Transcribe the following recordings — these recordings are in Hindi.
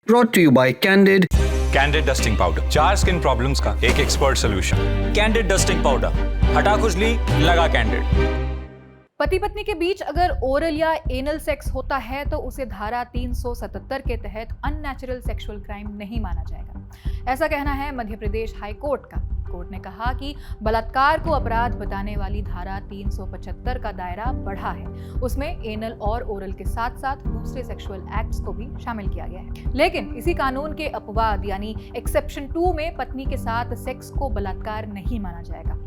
Brought to you by Candid. Candid dusting powder, 4 skin problems का एक expert solution. Candid dusting powder, हटा खुजली, लगा कैंडिड। पति पत्नी के बीच अगर ओरल या एनल सेक्स होता है तो उसे धारा 377 के तहत अननेचुरल सेक्सुअल क्राइम नहीं माना जाएगा। ऐसा कहना है मध्य प्रदेश हाई कोर्ट का। कोर्ट ने कहा कि बलात्कार को अपराध बताने वाली धारा 375 का दायरा बढ़ा है। उसमें एनल और ओरल के साथ साथ दूसरे सेक्सुअल एक्ट्स को भी शामिल किया गया है। लेकिन इसी कानून के अपवाद यानी एक्सेप्शन 2 में पत्नी के साथ सेक्स को बलात्कार नहीं माना जाएगा।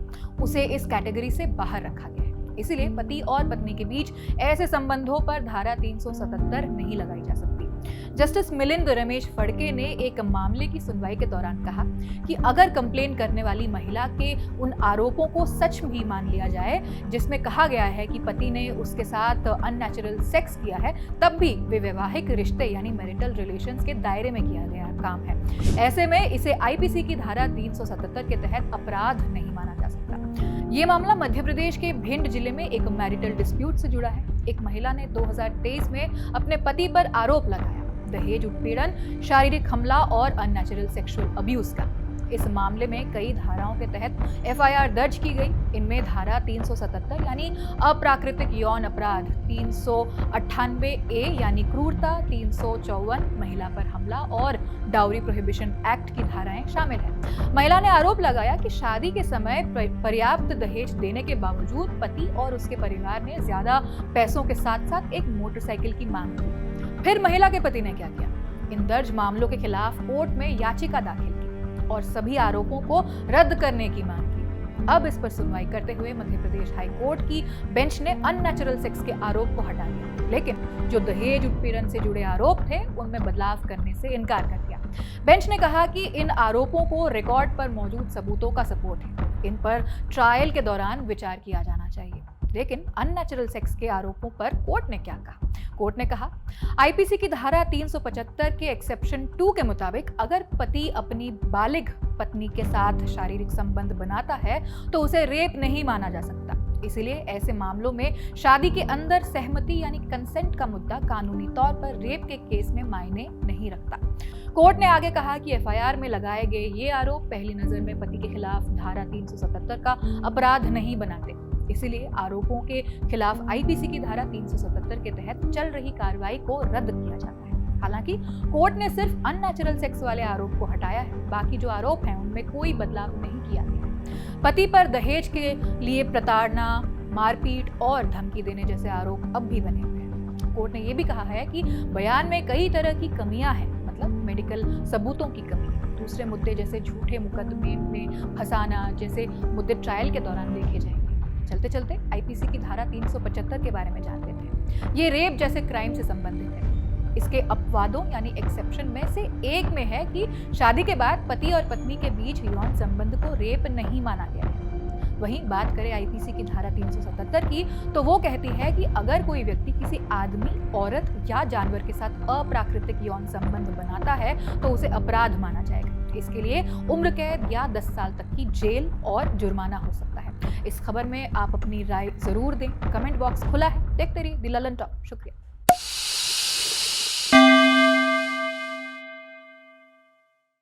उसे इस कैटेगरी से बाहर रखा गया है। इसीलिए पति और पत्नी के बीच ऐसे संबंधों पर धारा 377 नहीं लगाई जा सकती। जस्टिस मिलिंद रमेश फड़के ने एक मामले की सुनवाई के दौरान कहा कि अगर कंप्लेन करने वाली महिला के उन आरोपों को सच भी मान लिया जाए जिसमें कहा गया है कि पति ने उसके साथ अननेचुरल सेक्स किया है, तब भी वे वैवाहिक रिश्ते यानी मैरिटल रिलेशंस के दायरे में किया गया काम है। ऐसे में इसे आईपीसी की धारा 377 के तहत अपराध नहीं माना जा सकता। ये मामला मध्य प्रदेश के भिंड जिले में एक मैरिटल डिस्प्यूट से जुड़ा है। एक महिला ने 2023 में अपने पति पर आरोप लगाया दहेज उत्पीड़न, शारीरिक हमला और अननेचुरल सेक्सुअल अब्यूज का। इस मामले में कई धाराओं के तहत एफआईआर दर्ज की गई। इनमें धारा 377 यानी अप्राकृतिक यौन अपराध, 398 ए यानी क्रूरता, 354 महिला पर हमला और डाउरी प्रोहिबिशन एक्ट की धाराएं शामिल हैं। महिला ने आरोप लगाया कि शादी के समय पर्याप्त दहेज देने के बावजूद पति और उसके परिवार ने ज्यादा पैसों के साथ साथ एक मोटरसाइकिल की मांग की। फिर महिला के पति ने क्या किया? इन दर्ज मामलों के खिलाफ कोर्ट में याचिका दाखिल की और सभी आरोपों को रद्द करने की मांग की। अब इस पर सुनवाई करते हुए मध्य प्रदेश हाई कोर्ट की बेंच ने अननेचुरल सेक्स के आरोप को हटा दिया, लेकिन जो दहेज उत्पीड़न से जुड़े आरोप थे उनमें बदलाव करने से इनकार कर दिया। बेंच ने कहा कि इन आरोपों को रिकॉर्ड पर मौजूद सबूतों का सपोर्ट है, इन पर ट्रायल के दौरान विचार किया जाना चाहिए। लेकिन अननेचुरल सेक्स के आरोपों पर कोर्ट ने क्या कहा? कोर्ट ने कहा, आईपीसी की धारा 375 के एक्सेप्शन 2 के मुताबिक अगर पति अपनी बालिग पत्नी के साथ शारीरिक संबंध बनाता है तो उसे रेप नहीं माना जा सकता। इसीलिए ऐसे मामलों में शादी के अंदर सहमति यानी कंसेंट का मुद्दा कानूनी तौर पर रेप के केस में मायने नहीं रखता। कोर्ट ने आगे कहा कि एफआईआर में लगाए गए ये आरोप पहली नजर में पति के खिलाफ धारा 377 का अपराध नहीं बनाते। इसीलिए आरोपों के खिलाफ आईपीसी की धारा 377 के तहत चल रही कार्रवाई को रद्द किया जाता है। हालांकि कोर्ट ने सिर्फ अननेचुरल सेक्स वाले आरोप को हटाया है, बाकी जो आरोप हैं उनमें कोई बदलाव नहीं किया गया। पति पर दहेज के लिए प्रताड़ना, मारपीट और धमकी देने जैसे आरोप अब भी बने हुए हैं। कोर्ट ने यह भी कहा है कि बयान में कई तरह की कमियां हैं, मतलब मेडिकल सबूतों की कमी है। दूसरे मुद्दे जैसे झूठे मुकदमे में फंसाना जैसे मुद्दे ट्रायल के दौरान देखे जाएंगे। चलते चलते आईपीसी की धारा 375 के बारे में जानते थे। ये रेप जैसे क्राइम से संबंधित है। इसके अपवादों यानी एक्सेप्शन में से एक में है कि शादी के बाद पति और पत्नी के बीच यौन संबंध को रेप नहीं माना गया है। वहीं बात करें आईपीसी की धारा 377 की, तो वो कहती है कि अगर कोई व्यक्ति किसी आदमी, औरत या जानवर के साथ अप्राकृतिक यौन संबंध बनाता है तो उसे अपराध माना जाएगा। इसके लिए उम्र कैद या 10 साल तक की जेल और जुर्माना हो सकता है। इस खबर में आप अपनी राय जरूर दें। कमेंट बॉक्स खुला है। देखते रहिए द ललन टॉक। शुक्रिया।